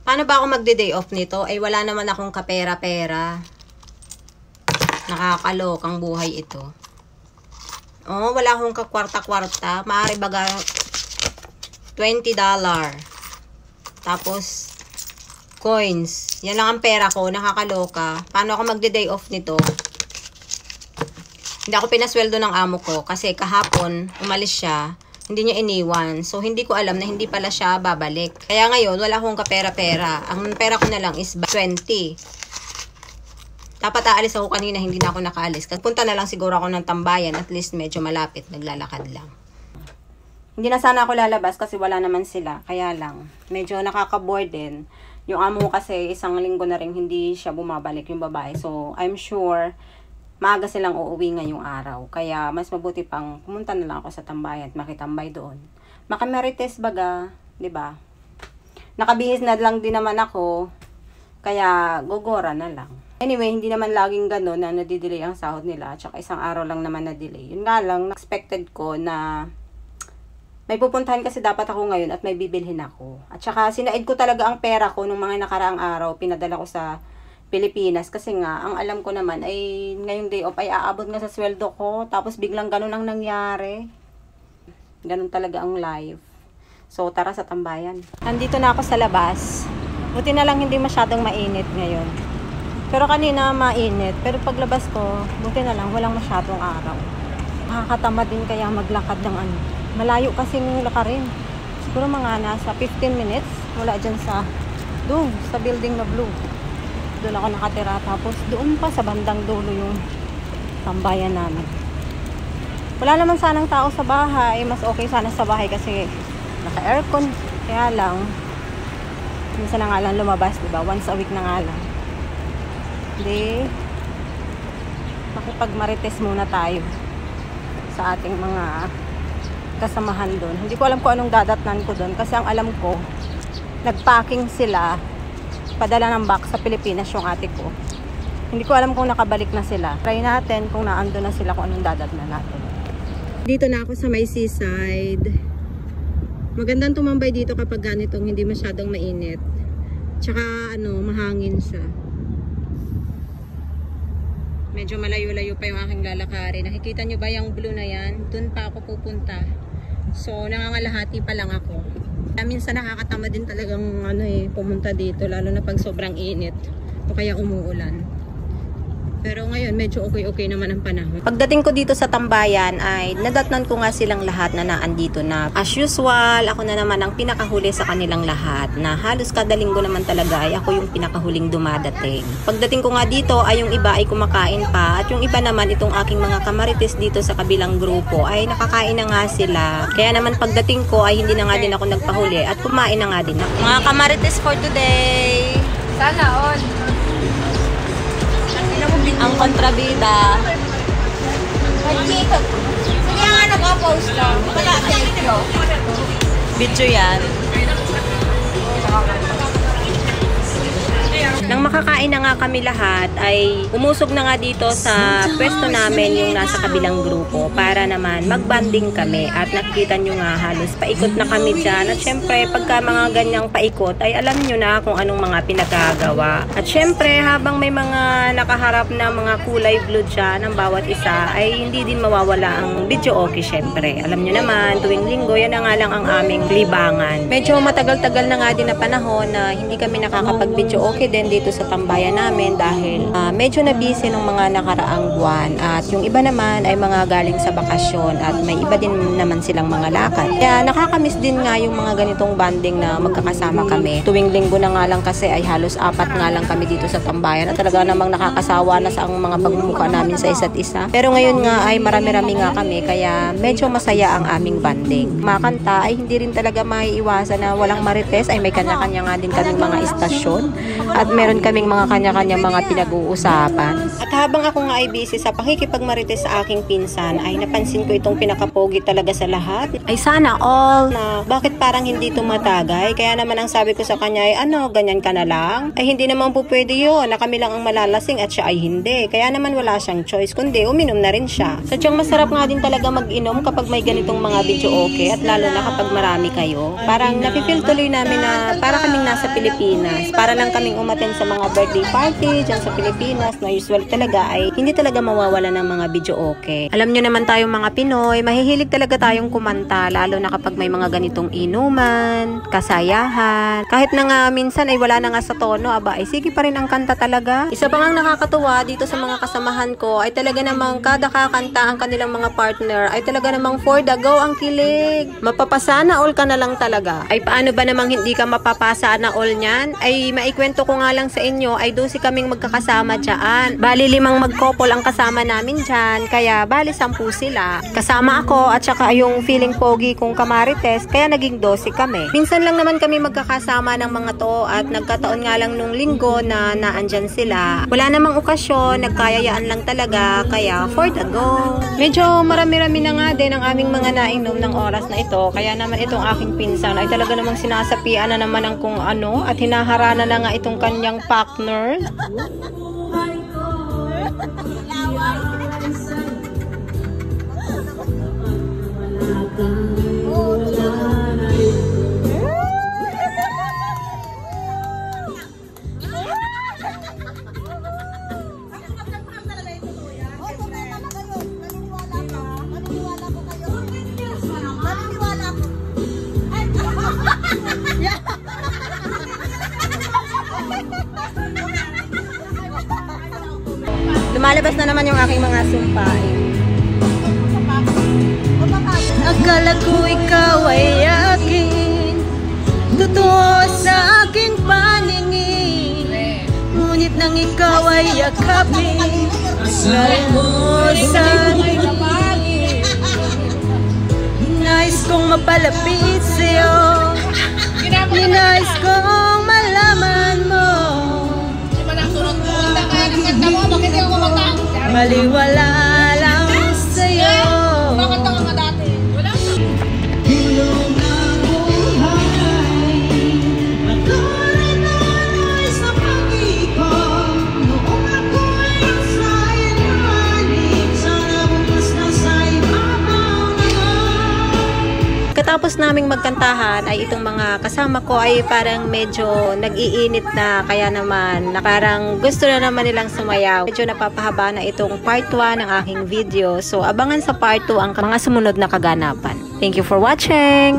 Paano ba ako magde-day off nito? Ay wala naman akong kapera-pera. Nakakalokang buhay ito. Oh, wala akong kakwarta-kwarta. Maaari baga $20. Tapos coins. Yan lang ang pera ko. Nakakaloka. Paano ako magde-day off nito? Hindi ako pinasweldo ng amo ko kasi kahapon umalis siya. Hindi niya iniwan. So, hindi ko alam na hindi pala siya babalik. Kaya ngayon, wala akong kapera-pera. Ang pera ko na lang is 20. Dapat aalis ako kanina, hindi na ako nakaalis. Punta na lang siguro ako ng tambayan. At least medyo malapit, naglalakad lang. Hindi na sana ako lalabas kasi wala naman sila. Kaya lang, medyo nakaka-bored din. Yung amo kasi, isang linggo na rin hindi siya bumabalik yung babae. So, I'm sure maaga silang uuwi ngayong araw. Kaya, mas mabuti pang pumunta na lang ako sa tambayan at makitambay doon. Makamerites baga, 'di ba? Nakabihis na lang din naman ako. Kaya, gogora na lang. Anyway, hindi naman laging gano'n na nadidelay ang sahod nila. Tsaka isang araw lang naman na-delay. Yun nga lang, expected ko na may pupuntahan kasi dapat ako ngayon at may bibilhin ako. At tsaka, sinaid ko talaga ang pera ko nung mga nakaraang araw. Pinadala ko sa Pilipinas kasi nga, ang alam ko naman ay ngayong day off ay aabot nga sa sweldo ko, tapos biglang ganun ang nangyari. Ganun talaga ang life. So, tara sa tambayan. Nandito na ako sa labas. Buti na lang hindi masyadong mainit ngayon. Pero kanina mainit. Pero paglabas ko, buti na lang walang masyadong araw. Nakakatamad din kaya maglakad ng ano. Malayo kasing lakarin. Siguro mga nasa 15 minutes. Wala dyan sa, doon, sa building na blue. Doon ako nakatira. Tapos doon pa sa bandang dulo yung tambayan namin. Wala naman sanang tao sa bahay. Mas okay sana sa bahay kasi naka-aircon. Kaya lang, minsan na nga lang lumabas, diba? Once a week na nga lang. Hindi, makipagmarites muna tayo sa ating mga kasamahan doon. Hindi ko alam kung anong dadatnan ko doon. Kasi ang alam ko, nagpacking sila. Padala ng box sa Pilipinas yung ate ko. Hindi ko alam kung nakabalik na sila. Try natin kung naando na sila kung anong dadatnan natin. Dito na ako sa may seaside. Magandang tumambay dito kapag ganitong hindi masyadong mainit. Tsaka mahangin siya. Medyo malayo-layo pa yung aking lalakarin. Nakikita nyo ba yung blue na yan? Doon pa ako pupunta. So, nangangalahati pa lang ako. Minsan nakakatama din talagang pumunta dito, lalo na pag sobrang init o kaya umuulan. Pero ngayon medyo okay naman ang panahon. Pagdating ko dito sa tambayan ay nadatnan ko nga silang lahat na naandito na. As usual, ako na naman ang pinakahuli sa kanilang lahat na halos kada linggo naman talaga ay ako yung pinakahuling dumadating. Pagdating ko nga dito ay yung iba ay kumakain pa at yung iba naman itong aking mga kamarites dito sa kabilang grupo ay nakakain na nga sila. Kaya naman pagdating ko ay hindi na nga din ako nagpahuli at kumain na nga din ako. Mga kamarites for today. Sana all. Ang kontrabida. Sige nga nag-post lang. Wala sa video. Video yan. Nang makakain na nga kami lahat ay umusog na nga dito sa pwesto namin yung nasa kabilang grupo para naman magbanding kami at nakikita nyo nga halos paikot na kami dyan at syempre pagka mga ganyang paikot ay alam nyo na kung anong mga pinagagawa at syempre habang may mga nakaharap na mga kulay blue dyan ang bawat isa ay hindi din mawawala ang video okay syempre. Alam nyo naman tuwing linggo yan na nga lang ang aming libangan. Medyo matagal-tagal na nga din na panahon na hindi kami nakakapag video okay din dito sa tambayan namin dahil medyo na-busy ng mga nakaraang buwan at yung iba naman ay mga galing sa bakasyon at may iba din naman silang mga lakad. Kaya nakakamiss din nga yung mga ganitong banding na magkakasama kami. Tuwing linggo na nga lang kasi ay halos 4 nga lang kami dito sa tambayan at talaga namang nakakasawa na sa ang mga pagmumukha namin sa isa't isa. Pero ngayon nga ay marami-rami nga kami kaya medyo masaya ang aming banding. Makanta ay hindi rin talaga maiiwasan na walang marites ay may kanya-kanya nga din kami mga istasyon at meron meron kaming mga kanya-kanya mga pinag-uusapan. At habang ako nga ay busy sa pakikipagmarites sa aking pinsan, ay napansin ko itong pinakapogi talaga sa lahat. Ay sana all na bakit parang hindi tumatagay. Kaya naman ang sabi ko sa kanya ay ano, ganyan ka na lang? Ay hindi naman po pwede yun, na kami lang ang malalasing at siya ay hindi. Kaya naman wala siyang choice, kundi uminom na rin siya. Sadyang masarap nga din talaga mag-inom kapag may ganitong mga video okay, at lalo na kapag marami kayo. Parang napipil tuloy namin na para kaming nasa Pilipinas. Para lang kaming umattend sa mga birthday party dyan sa Pilipinas na usual talaga ay hindi talaga mawawala ng mga video okay. Alam nyo naman tayong mga Pinoy, mahihilig talaga tayong kumanta, lalo na kapag may mga ganitong inuman, kasayahan. Kahit na nga minsan ay wala na nga sa tono, aba ay sige pa rin ang kanta talaga. Isa pa nga nakakatuwa dito sa mga kasamahan ko ay talaga namang kada kakanta ang kanilang mga partner ay talaga namang for the go ang kilig. Mapapasana all ka na lang talaga. Ay paano ba namang hindi ka mapapasana all niyan? Ay maikwento ko nga lang sa inyo ay 12 kaming magkakasama dyan. Bali 5 mag-couple ang kasama namin dyan, kaya bali 10 sila. Kasama ako at saka yung feeling pogi kong kamarites, kaya naging 12 kami. Minsan lang naman kami magkakasama ng mga to at nagkataon nga lang nung linggo na naandyan sila. Wala namang okasyon, nagkayayaan lang talaga, kaya for the go. Medyo marami-rami na nga din ang aming mga nainom ng oras na ito, kaya naman itong aking pinsan ay talaga namang sinasapian na naman ang kung ano at hinaharana na nga itong kanyang partner. Lumalabas na naman yung aking mga sumpain. Akala ko ikaw ay akin, totoo sa aking paningin, ngunit nang ikaw ay yakapin, akala mo sa akin. Nais kong mapalapit sa'yo, nais kong malaman mo, baliwala lang sa'yo. Bakit ako nga dati? Wala sa ilong ng buhay, patuloy na nais na pag-ikot, noong ako'y sa ilalim, sana bukas na sa ibabaw naman. Katapos naming magkantahan ay itong mga kasama ko ay parang medyo nag-iinit na, kaya naman na parang gusto na naman nilang sumayaw. Medyo napapahaba na itong part 1 ng aking video. So abangan sa part 2 ang mga sumunod na kaganapan. Thank you for watching!